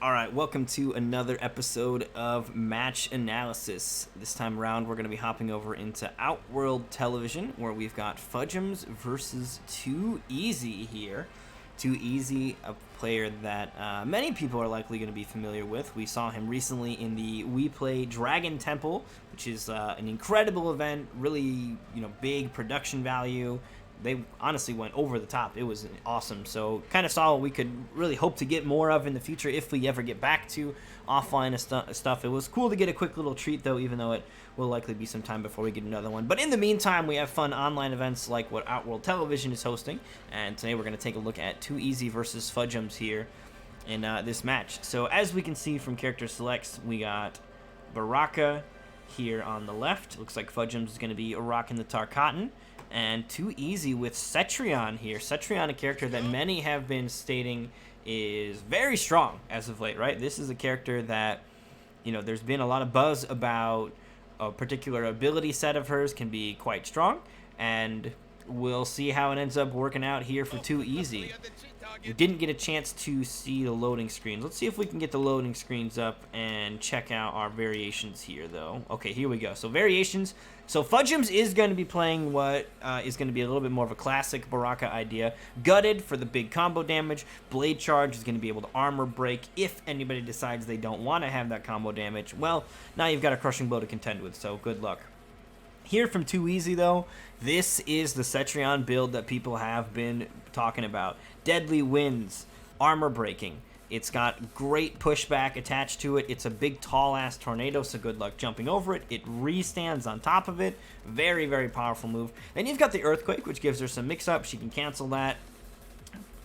Alright, welcome to another episode of Match Analysis. This time around, we're going to be hopping over into Outworld Television, where we've got Fudgems versus 2Easy here. 2Easy, a player that many people are likely going to be familiar with. We saw him recently in the We Play Dragon Temple, which is an incredible event, really, big production value. They honestly went over the top. It was awesome. So kind of saw what we could really hope to get more of in the future if we ever get back to offline stuff. It was cool to get a quick little treat, though, even though it will likely be some time before we get another one. But in the meantime, we have fun online events like what Outworld Television is hosting. And today we're going to take a look at 2Easy versus Fudgems here in this match. So as we can see from character selects, we got Baraka here on the left. Looks like Fudgems is going to be rocking the Tarkatan. And 2Easy with Cetrion here. Cetrion, a character that many have been stating is very strong as of late, right? This is a character that, there's been a lot of buzz about a particular ability set of hers can be quite strong. And we'll see how it ends up working out here for 2Easy. We didn't get a chance to see the loading screens. Let's see if we can get the loading screens up and check out our variations here, though. Okay, here we go. So variations. So Fudgems is going to be playing what is going to be a little bit more of a classic Baraka idea. Gutted for the big combo damage. Blade Charge is going to be able to armor break if anybody decides they don't want to have that combo damage. Well, now you've got a Crushing Blow to contend with, so good luck. Here from 2Easy, though, this is the Cetrion build that people have been talking about. Deadly Winds, armor breaking. It's got great pushback attached to it. It's a big, tall-ass tornado, so good luck jumping over it. It re-stands on top of it. Very, very powerful move. Then you've got the Earthquake, which gives her some mix-up. She can cancel that.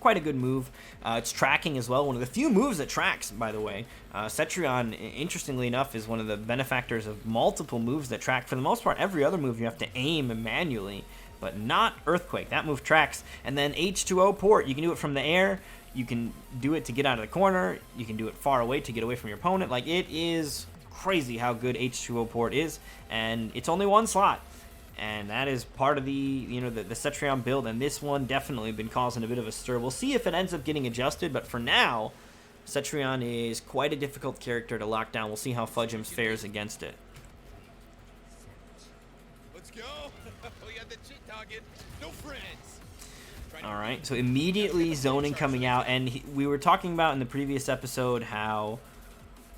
Quite a good move. It's tracking as well. One of the few moves that tracks, by the way. Cetrion, interestingly enough, is one of the benefactors of multiple moves that track. For the most part, every other move you have to aim manually, but not Earthquake. That move tracks. And then H2O port. You can do it from the air. You can do it to get out of the corner. You can do it far away to get away from your opponent. Like, it is crazy how good H2O port is. And it's only one slot. And that is part of the Cetrion build, and this one definitely been causing a bit of a stir. We'll see if it ends up getting adjusted, but for now, Cetrion is quite a difficult character to lock down. We'll see how Fudgems fares against it. Let's go. We got the cheat target. No friends. All right, so immediately zoning coming out, and we were talking about in the previous episode how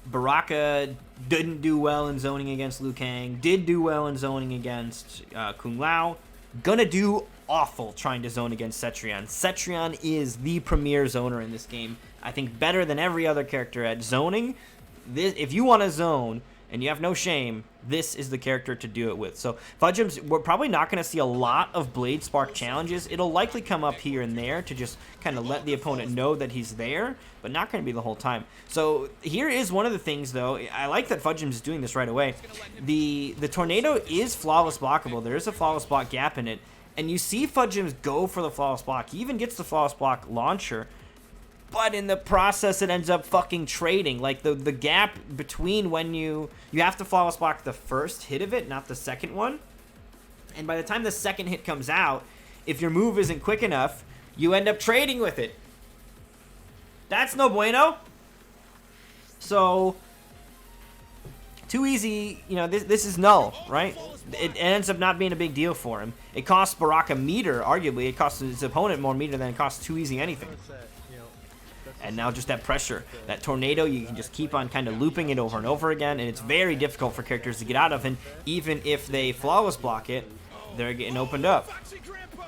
Baraka didn't do well in zoning against Liu Kang, did do well in zoning against Kung Lao, gonna do awful trying to zone against Cetrion. Cetrion is the premier zoner in this game. I think better than every other character at zoning. If you want to zone and you have no shame, this is the character to do it with. So Fudgems, we're probably not going to see a lot of Blade Spark challenges. It'll likely come up here and there to just kind of let the opponent know that he's there, but not going to be the whole time. So here is one of the things, though. I like that Fudgems is doing this right away. The tornado is flawless blockable. There is a flawless block gap in it, and you see Fudgems go for the flawless block. He even gets the flawless block launcher, but in the process, it ends up fucking trading. Like, the gap between when you have to flawless block the first hit of it, not the second one. And by the time the second hit comes out, if your move isn't quick enough, you end up trading with it. That's no bueno. So 2Easy, this is null, right? It ends up not being a big deal for him. It costs Baraka meter, arguably. It costs his opponent more meter than it costs 2Easy anything. And now just that pressure, that tornado, you can just keep on kind of looping it over and over again, and it's very difficult for characters to get out of, and even if they flawless block it, they're getting opened up. Foxy Grandpa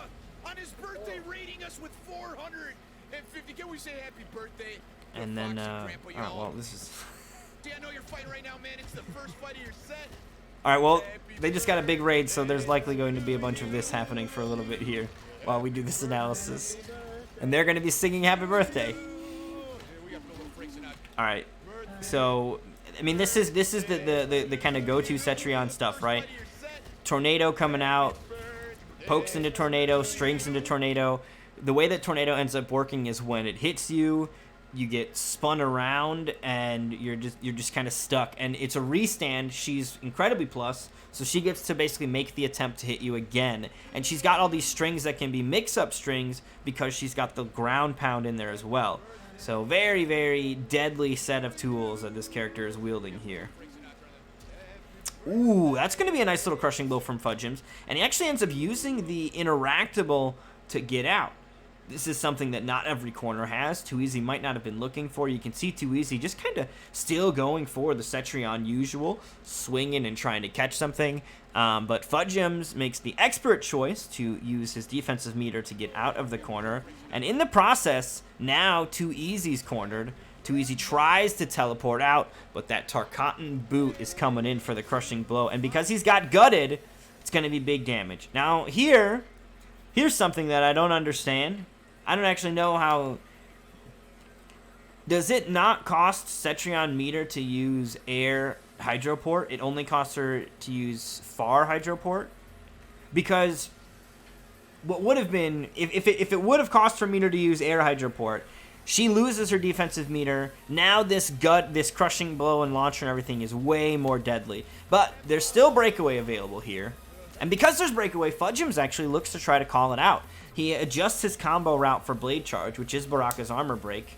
on his birthday rating us with 450. Can we say happy birthday? And then, alright, well, this is... I know you're fighting right now, man. It's the first fight of your set. Alright, well, they just got a big raid, so there's likely going to be a bunch of this happening for a little bit here while we do this analysis. And they're going to be singing happy birthday. All right, so I mean this is the kind of go-to Cetrion stuff, right? Tornado coming out, pokes into tornado, strings into tornado. The way that tornado ends up working is when it hits you, you get spun around and you're just kind of stuck. And it's a restand. She's incredibly plus, so she gets to basically make the attempt to hit you again. And she's got all these strings that can be mix-up strings because she's got the ground pound in there as well. So very, very deadly set of tools that this character is wielding here. Ooh, that's going to be a nice little crushing blow from Fudgems. And he actually ends up using the interactable to get out. This is something that not every corner has. Too Easy might not have been looking for. You can see Too Easy just kind of still going for the Cetrion usual, swinging and trying to catch something. But Fudgems makes the expert choice to use his defensive meter to get out of the corner. And in the process, now Too Easy's cornered. Too Easy tries to teleport out, but that Tarkatan boot is coming in for the crushing blow. And because he's got gutted, it's going to be big damage. Now, here's something that I don't understand. I don't actually know how... Does it not cost Cetrion meter to use air hydroport? It only costs her to use far hydroport? Because what would have been... If it would have cost her meter to use air hydroport, she loses her defensive meter. Now this crushing blow and launcher and everything is way more deadly. But there's still breakaway available here. And because there's breakaway, Fudgems actually looks to try to call it out. He adjusts his combo route for Blade Charge, which is Baraka's armor break.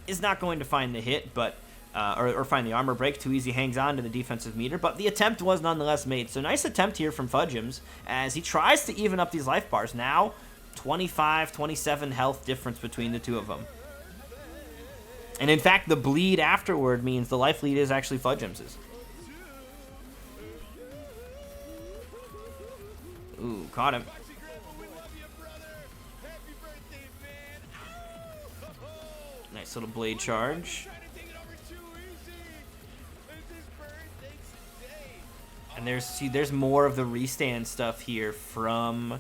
Is not going to find the hit, but or find the armor break. Too Easy hangs on to the defensive meter, but the attempt was nonetheless made. So nice attempt here from Fudgems as he tries to even up these life bars. Now 25, 27 health difference between the two of them. And in fact, the bleed afterward means the life lead is actually Fudgems's. Ooh, caught him. Nice little blade charge. And there's more of the restand stuff here from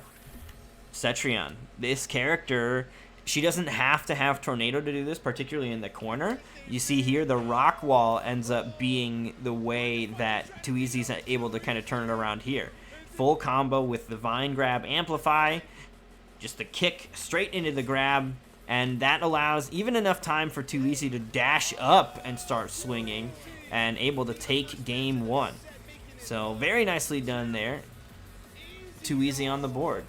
Cetrion. This character, she doesn't have to have Tornado to do this, particularly in the corner. You see here, the rock wall ends up being the way that Too Easy's able to kind of turn it around here. Full combo with the Vine Grab Amplify, just a kick straight into the grab, and that allows even enough time for Too Easy to dash up and start swinging and able to take game one. So very nicely done there. Too Easy on the board.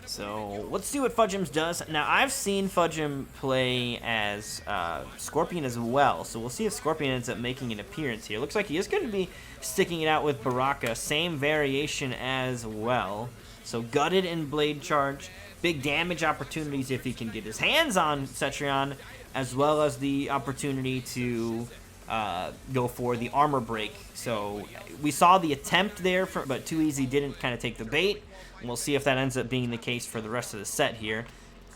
So let's see what Fudgems does. Now, I've seen Fudgem play as Scorpion as well, so we'll see if Scorpion ends up making an appearance here. Looks like he is going to be sticking it out with Baraka. Same variation as well. So Gutted and Blade Charge. Big damage opportunities if he can get his hands on Cetrion, as well as the opportunity to go for the armor break. So we saw the attempt there, but Too Easy didn't kind of take the bait. And we'll see if that ends up being the case for the rest of the set here.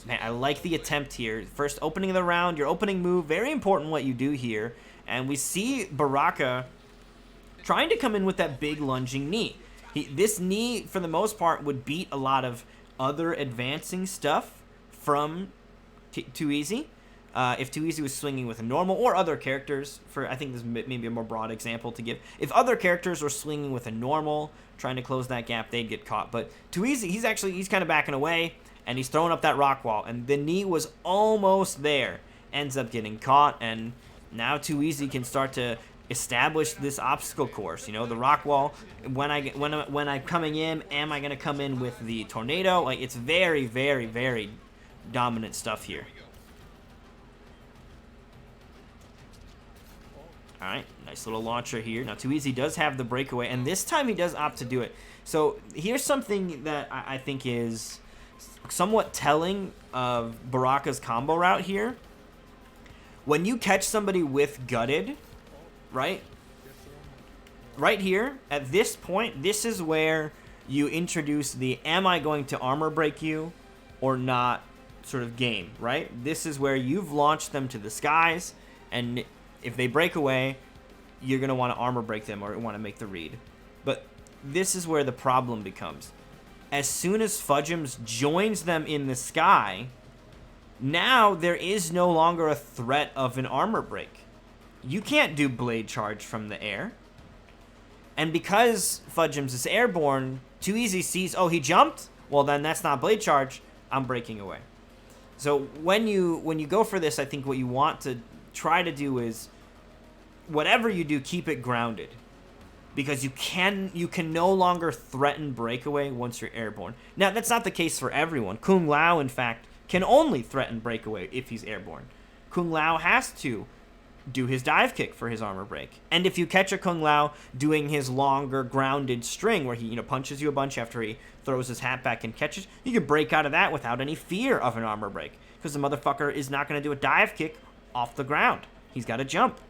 Man, I like the attempt here. First opening of the round, your opening move, very important what you do here. And we see Baraka trying to come in with that big lunging knee. This knee, for the most part, would beat a lot of other advancing stuff from Too Easy. If Too Easy was swinging with a normal or other characters, I think this is maybe a more broad example to give. If other characters were swinging with a normal, trying to close that gap, they'd get caught. But Too Easy, he's kind of backing away, and he's throwing up that rock wall, and the knee was almost there. Ends up getting caught, and now Too Easy can start to establish this obstacle course. You know, the rock wall. When I'm coming in, am I going to come in with the tornado? Like, it's very, very, very dominant stuff here. All right, nice little launcher here. Now, Too Easy does have the breakaway, and this time he does opt to do it. So here's something that I think is somewhat telling of Baraka's combo route here. When you catch somebody with Gutted, right here, at this point, this is where you introduce the am I going to armor break you or not sort of game, right? This is where you've launched them to the skies, and if they break away, you're going to want to armor break them or want to make the read. But this is where the problem becomes. As soon as Fudgems joins them in the sky, now there is no longer a threat of an armor break. You can't do Blade Charge from the air. And because Fudgems is airborne, Too Easy sees, oh, he jumped? Well, then that's not Blade Charge. I'm breaking away. So when you go for this, I think what you want to try to do is, whatever you do, keep it grounded. because you can no longer threaten breakaway once you're airborne. Now, that's not the case for everyone. Kung Lao, in fact, can only threaten breakaway if he's airborne. Kung Lao has to do his dive kick for his armor break. And if you catch a Kung Lao doing his longer grounded string where he, punches you a bunch after he throws his hat back and catches, you can break out of that without any fear of an armor break, because the motherfucker is not going to do a dive kick off the ground. He's got to jump.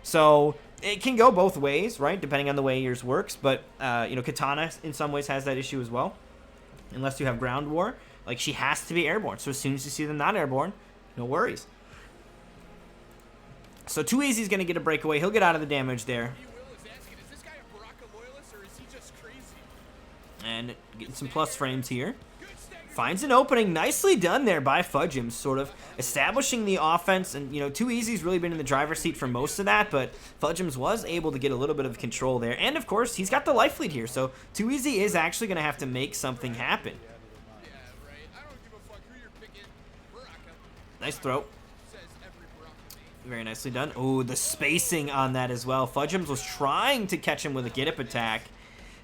So it can go both ways, right, depending on the way yours works. But, Katana in some ways has that issue as well, unless you have ground war. Like, she has to be airborne. So as soon as you see them not airborne, no worries. So Too Easy's going to get a breakaway. He'll get out of the damage there. And getting some plus frames here. Finds an opening. Nicely done there by Fudgems, sort of establishing the offense. And, Too Easy's really been in the driver's seat for most of that, but Fudgems was able to get a little bit of control there. And, of course, he's got the life lead here, so Too Easy is actually going to have to make something happen. Nice throw. Very nicely done. Oh, the spacing on that as well. Fudgems was trying to catch him with a get-up attack.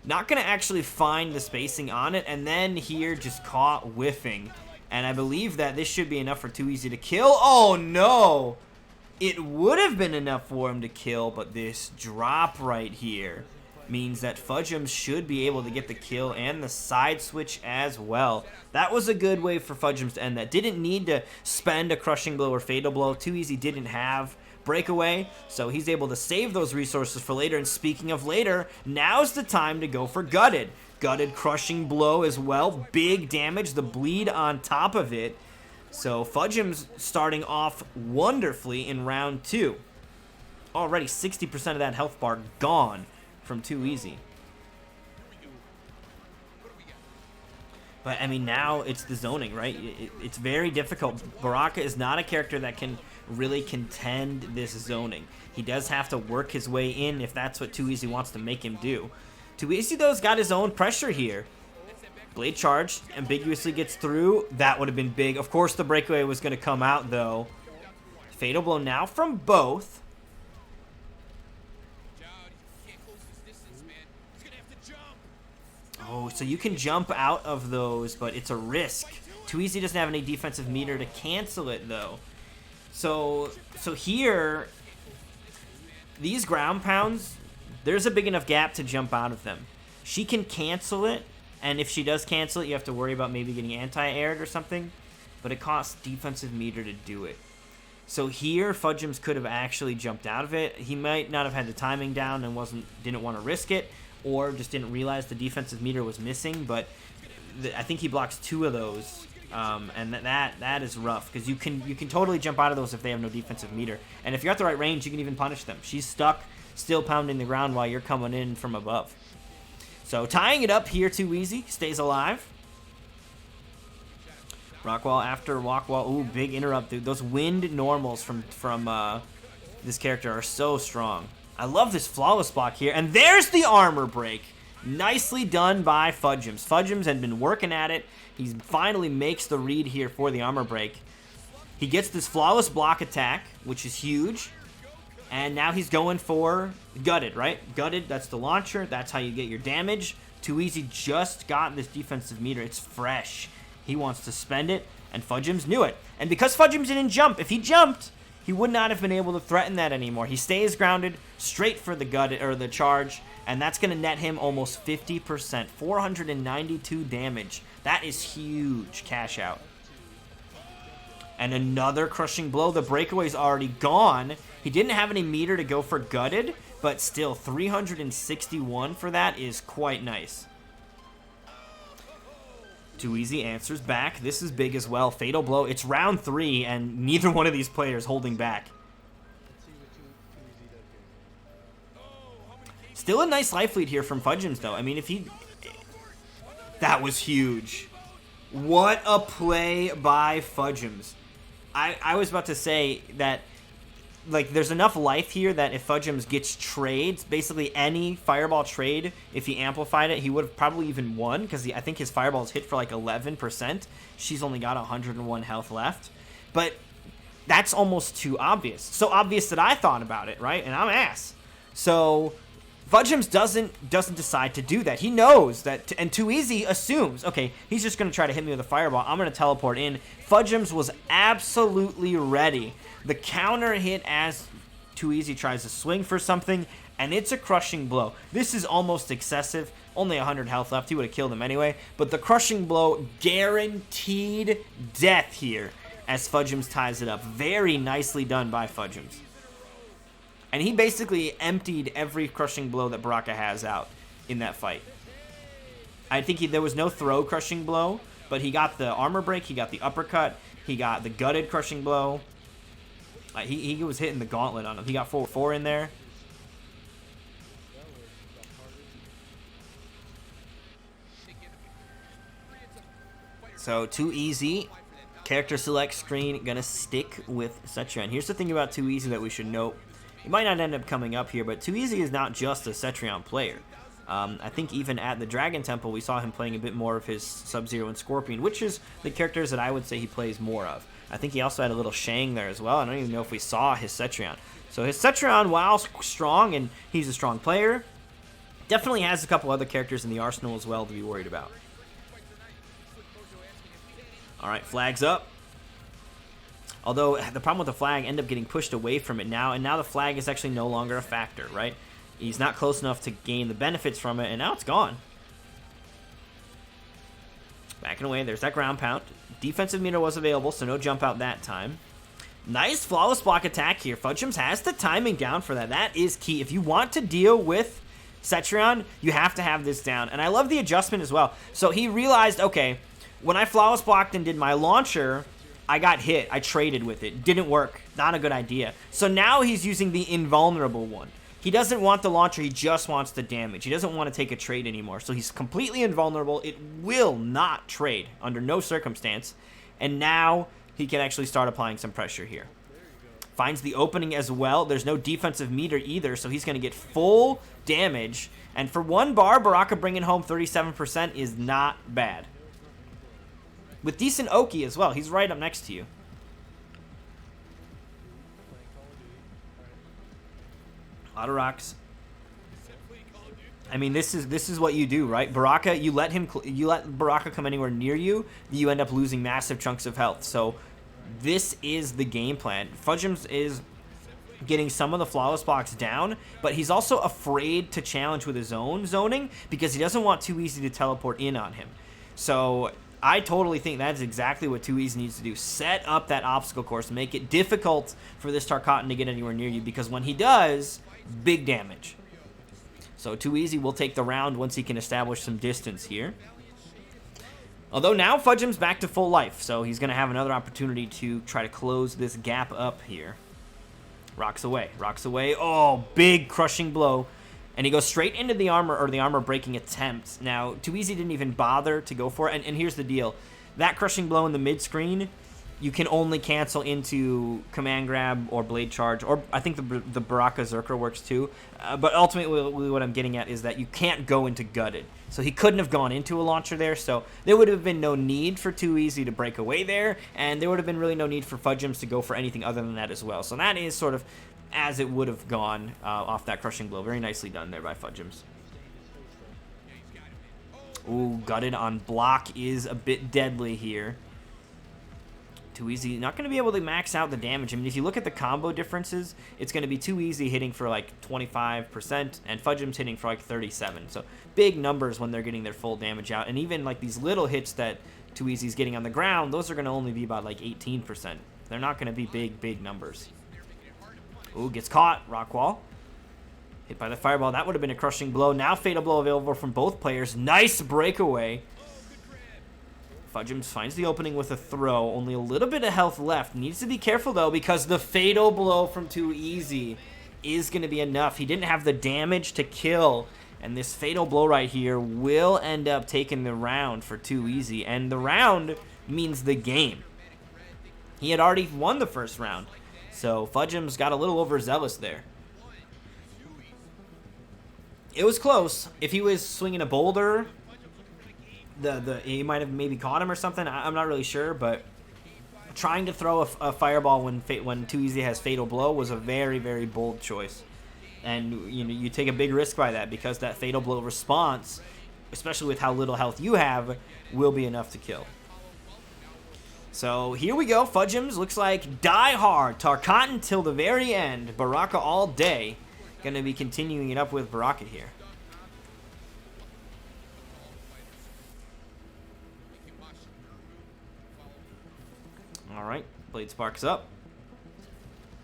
Not going to actually find the spacing on it, and then here just caught whiffing. And I believe that this should be enough for Too Easy to kill. Oh, no! It would have been enough for him to kill, but this drop right here means that Fudgems should be able to get the kill and the side switch as well. That was a good way for Fudgems to end that. Didn't need to spend a crushing blow or fatal blow. Too Easy didn't have breakaway, so he's able to save those resources for later. And speaking of later, now's the time to go for Gutted. Gutted crushing blow as well. Big damage, the bleed on top of it. So Fudgems starting off wonderfully in round 2. Already 60% of that health bar gone from Too Easy. But, I mean, now it's the zoning, right? It's very difficult. Baraka is not a character that can really contend this zoning. He does have to work his way in if that's what Too Easy wants to make him do. Too Easy, though, has got his own pressure here. Blade charge, ambiguously gets through. That would have been big. Of course, the breakaway was going to come out, though. Fatal blow now from both. Oh, so you can jump out of those, but it's a risk. Too Easy doesn't have any defensive meter to cancel it, though. So here, these ground pounds, there's a big enough gap to jump out of them. She can cancel it, and if she does cancel it, you have to worry about maybe getting anti-aired or something, but it costs defensive meter to do it. So here, Fudgems could have actually jumped out of it. He might not have had the timing down and didn't want to risk it, or just didn't realize the defensive meter was missing, but I think he blocks 2 of those, and that is rough, because you can totally jump out of those if they have no defensive meter, and if you're at the right range, you can even punish them. She's stuck, still pounding the ground while you're coming in from above. So tying it up here, Too Easy stays alive. Rockwall after Walkwall. Ooh, big interrupt, dude. Those wind normals from this character are so strong. I love this flawless block here. And there's the armor break. Nicely done by Fudgems. Fudgems had been working at it. He finally makes the read here for the armor break. He gets this flawless block attack, which is huge. And now he's going for Gutted, right? Gutted, that's the launcher. That's how you get your damage. Too Easy just got this defensive meter. It's fresh. He wants to spend it, and Fudgems knew it. And because Fudgems didn't jump, if he jumped, he would not have been able to threaten that anymore. He stays grounded, straight for the Gutted, or the charge, and that's going to net him almost 50%. 492 damage. That is huge cash out. And another crushing blow. The breakaway's already gone. He didn't have any meter to go for Gutted, but still 361 for that is quite nice. Too Easy answers back. This is big as well. Fatal blow. It's round 3, and neither one of these players holding back. Still a nice life lead here from Fudgems, though. I mean, if he... That was huge. What a play by Fudgems. I was about to say that, like, there's enough life here that if Fudgems gets trades, basically any fireball trade, if he amplified it, he would have probably even won, because I think his fireballs hit for like 11%. She's only got 101 health left. But that's almost too obvious. So obvious that I thought about it, right? And I'm ass. So Fudgems doesn't decide to do that. He knows that, and Too Easy assumes, okay, he's just going to try to hit me with a fireball. I'm going to teleport in. Fudgems was absolutely ready. The counter hit as Too Easy tries to swing for something, and it's a crushing blow. This is almost excessive. Only 100 health left. He would have killed him anyway. But the crushing blow guaranteed death here as Fudgems ties it up. Very nicely done by Fudgems. And he basically emptied every crushing blow that Baraka has out in that fight. I think there was no throw crushing blow, but he got the armor break, he got the uppercut, he got the gutted crushing blow. He was hitting the gauntlet on him. He got 4 in there. So Too Easy, character select screen, gonna stick with Cetrion. Here's the thing about Too Easy that we should note. It might not end up coming up here, but Too Easy is not just a Cetrion player. I think even at the Dragon Temple, we saw him playing a bit more of his Sub-Zero and Scorpion, which is the characters that I would say he plays more of. I think he also had a little Shang there as well. I don't even know if we saw his Cetrion. So his Cetrion, while strong, and he's a strong player, definitely has a couple other characters in the arsenal as well to be worried about. All right, flag's up. Although the problem with the flag ended up getting pushed away from it now, and now the flag is actually no longer a factor, right? He's not close enough to gain the benefits from it, and now it's gone. Backing away, there's that ground pound. Defensive meter was available, so no jump out that time. Nice flawless block attack here. Fudgems has the timing down for that. That is key. If you want to deal with Cetrion, you have to have this down. And I love the adjustment as well. So he realized, okay, when I flawless blocked and did my launcher, I got hit. I traded with it. Didn't work. Not a good idea. So now he's using the invulnerable one. He doesn't want the launcher. He just wants the damage. He doesn't want to take a trade anymore. So he's completely invulnerable. It will not trade under no circumstance. And now he can actually start applying some pressure here. Finds the opening as well. There's no defensive meter either, so he's going to get full damage. And for one bar, Baraka bringing home 37% is not bad. With decent Oki as well. He's right up next to you. A lot of rocks. I mean, this is what you do, right? Baraka, you let Baraka come anywhere near you, you end up losing massive chunks of health. So this is the game plan. Fudgems is getting some of the flawless blocks down, but he's also afraid to challenge with his own zoning because he doesn't want Too Easy to teleport in on him. So I totally think that's exactly what Too Easy needs to do. Set up that obstacle course, make it difficult for this Tarkatan to get anywhere near you, because when he does, big damage. So Too Easy will take the round once he can establish some distance here. Although now Fudgem's back to full life, so he's going to have another opportunity to try to close this gap up here. Rocks away, rocks away. Oh, big crushing blow. And he goes straight into the armor, or the armor breaking attempt. Now, Too Easy didn't even bother to go for it. And here's the deal. That crushing blow in the mid-screen, you can only cancel into command grab or blade charge, or I think the Baraka Zerker works too. But ultimately what I'm getting at is that you can't go into gutted. So he couldn't have gone into a launcher there, so there would have been no need for Too Easy to break away there, and there would have been really no need for Fudgems to go for anything other than that as well. So that is sort of as it would have gone off that crushing blow. Very nicely done there by Fudgems. Ooh, gutted on block is a bit deadly here. Too Easy, not going to be able to max out the damage. I mean, if you look at the combo differences, it's going to be Too Easy hitting for like 25% and Fudgems hitting for like 37%. So big numbers when they're getting their full damage out. And even like these little hits that Too Easy's getting on the ground, those are going to only be about like 18%. They're not going to be big numbers. Ooh, gets caught. Rock wall. Hit by the fireball. That would have been a crushing blow. Now fatal blow available from both players. Nice breakaway. Fudgems finds the opening with a throw. Only a little bit of health left. Needs to be careful, though, because the fatal blow from Too Easy is going to be enough. He didn't have the damage to kill, and this fatal blow right here will end up taking the round for Too Easy, and the round means the game. He had already won the first round, so Fudgems got a little overzealous there. It was close. If he was swinging a boulder, he might have maybe caught him or something. I'm not really sure, but trying to throw a fireball when Too Easy has fatal blow was a very bold choice. And you take a big risk by that, because that Fatal Blow response, especially with how little health you have, will be enough to kill. So here we go. Fudgems looks like die hard. Tarkatan till the very end. Baraka all day. Going to be continuing it up with Baraka here. All right. Blade Sparks up.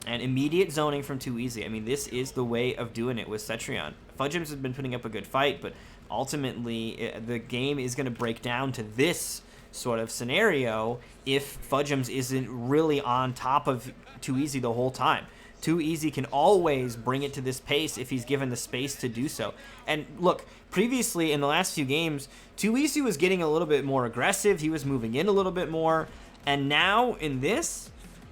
And immediate zoning from Too Easy. I mean, this is the way of doing it with Cetrion. Fudgems has been putting up a good fight, but ultimately the game is going to break down to this sort of scenario if Fudgems isn't really on top of Too Easy the whole time. Too Easy can always bring it to this pace if he's given the space to do so. And look, previously in the last few games, Too Easy was getting a little bit more aggressive. He was moving in a little bit more. And now in this,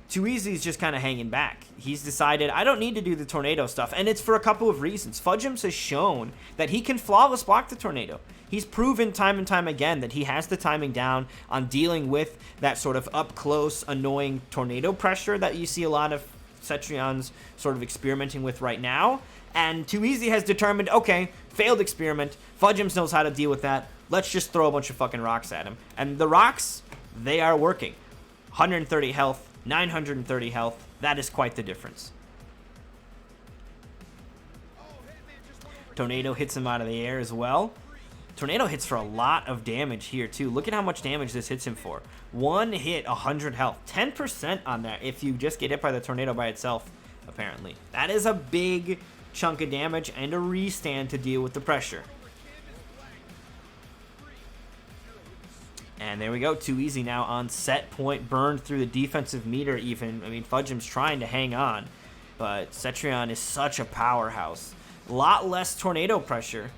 Too Easy is just kind of hanging back. He's decided, I don't need to do the tornado stuff, and it's for a couple of reasons. Fudgems has shown that he can flawless block the tornado. He's proven time and time again that he has the timing down on dealing with that sort of up-close, annoying tornado pressure that you see a lot of Cetrions sort of experimenting with right now. And Too Easy has determined, okay, failed experiment. Fudgems knows how to deal with that. Let's just throw a bunch of fucking rocks at him. And the rocks, they are working. 130 health. 930 health. That is quite the difference. Tornado hits him out of the air as well. Tornado hits for a lot of damage here too. Look at how much damage this hits him for. One hit, 100 health. 10% on that if you just get hit by the tornado by itself, apparently. That is a big chunk of damage and a restand to deal with the pressure. And there we go. Too Easy now on set point. Burned through the defensive meter even. I mean, Fudgem's trying to hang on. But Cetrion is such a powerhouse. A lot less tornado pressure.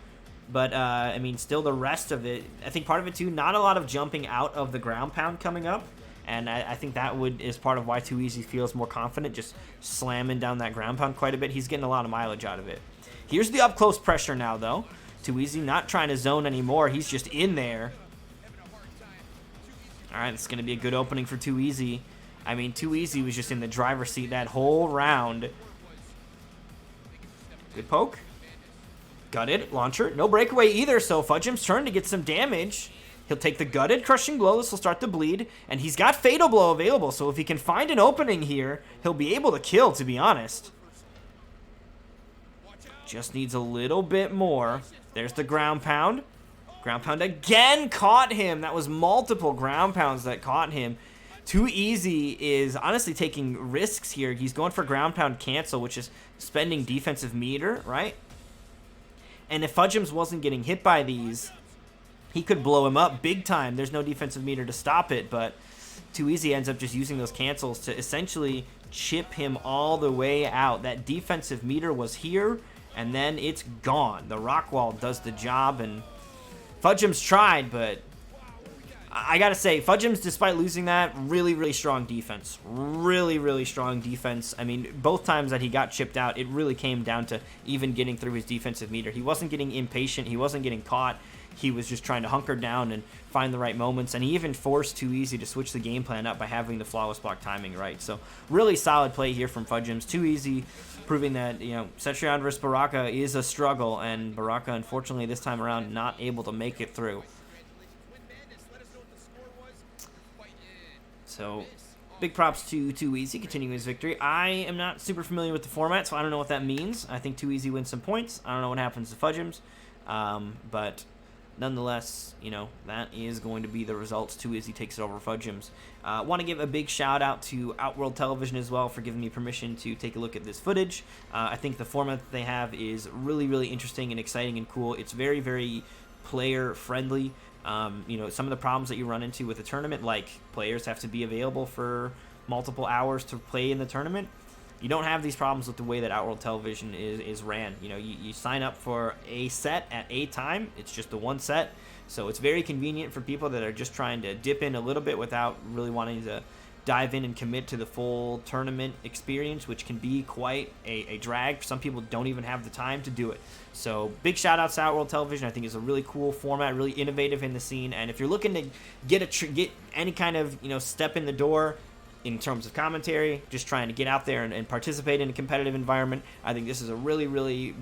But, I mean, still the rest of it. I think part of it, too, not a lot of jumping out of the ground pound coming up. And I think that is part of why Too Easy feels more confident. Just slamming down that ground pound quite a bit. He's getting a lot of mileage out of it. Here's the up-close pressure now, though. Too Easy not trying to zone anymore. He's just in there. Alright, it's going to be a good opening for Too Easy. I mean, Too Easy was just in the driver's seat that whole round. Good poke. Gutted, launcher. No breakaway either, so Fudgem's turn to get some damage. He'll take the gutted crushing blow. This will start to bleed. And he's got Fatal Blow available, so if he can find an opening here, he'll be able to kill, to be honest. Just needs a little bit more. There's the ground pound. Ground pound again caught him. That was multiple ground pounds that caught him. Too Easy is honestly taking risks here. He's going for ground pound cancel, which is spending defensive meter, right? And if Fudgems wasn't getting hit by these, he could blow him up big time. There's no defensive meter to stop it, but Too Easy ends up just using those cancels to essentially chip him all the way out. That defensive meter was here, and then it's gone. The rock wall does the job, and Fudgems tried, but I gotta say, Fudgems, despite losing that, really, really strong defense. Really, really strong defense. I mean, both times that he got chipped out, it really came down to even getting through his defensive meter. He wasn't getting impatient. He wasn't getting caught. He was just trying to hunker down and find the right moments, and he even forced Too Easy to switch the game plan up by having the flawless block timing right. So really solid play here from Fudgems. Too Easy, proving that, you know, Cetrion versus Baraka is a struggle, and Baraka, unfortunately, this time around, not able to make it through. So big props to Too Easy continuing his victory. I am not super familiar with the format, so I don't know what that means. I think Too Easy wins some points. I don't know what happens to Fudgems, but nonetheless, you know, that is going to be the results. Too Easy takes it over Fudgems. Want to give a big shout out to Outworld Television as well for giving me permission to take a look at this footage. I think the format that they have is really, really interesting and exciting and cool. It's very, very player friendly. You know, some of the problems that you run into with the tournament, like players have to be available for multiple hours to play in the tournament. You don't have these problems with the way that Outworld Television is ran. You know, you sign up for a set at a time. It's just the one set. So it's very convenient for people that are just trying to dip in a little bit without really wanting to dive in and commit to the full tournament experience, which can be quite a drag. Some people don't even have the time to do it. So big shout outs to Outworld Television. I think it's a really cool format, really innovative in the scene. And if you're looking to get any kind of, you know, step in the door, in terms of commentary, just trying to get out there and participate in a competitive environment. I think this is a really, really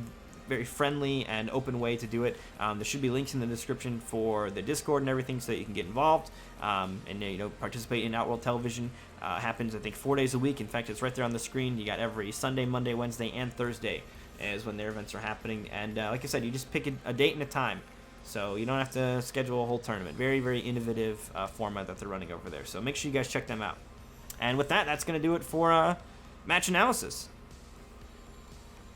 very friendly and open way to do it. There should be links in the description for the Discord and everything so that you can get involved and participate in Outworld Television. Happens, I think, 4 days a week. In fact, it's right there on the screen. You got every Sunday, Monday, Wednesday, and Thursday is when their events are happening. And like I said, you just pick a date and a time. So you don't have to schedule a whole tournament. Very, very innovative format that they're running over there. So make sure you guys check them out. And with that, that's going to do it for match analysis.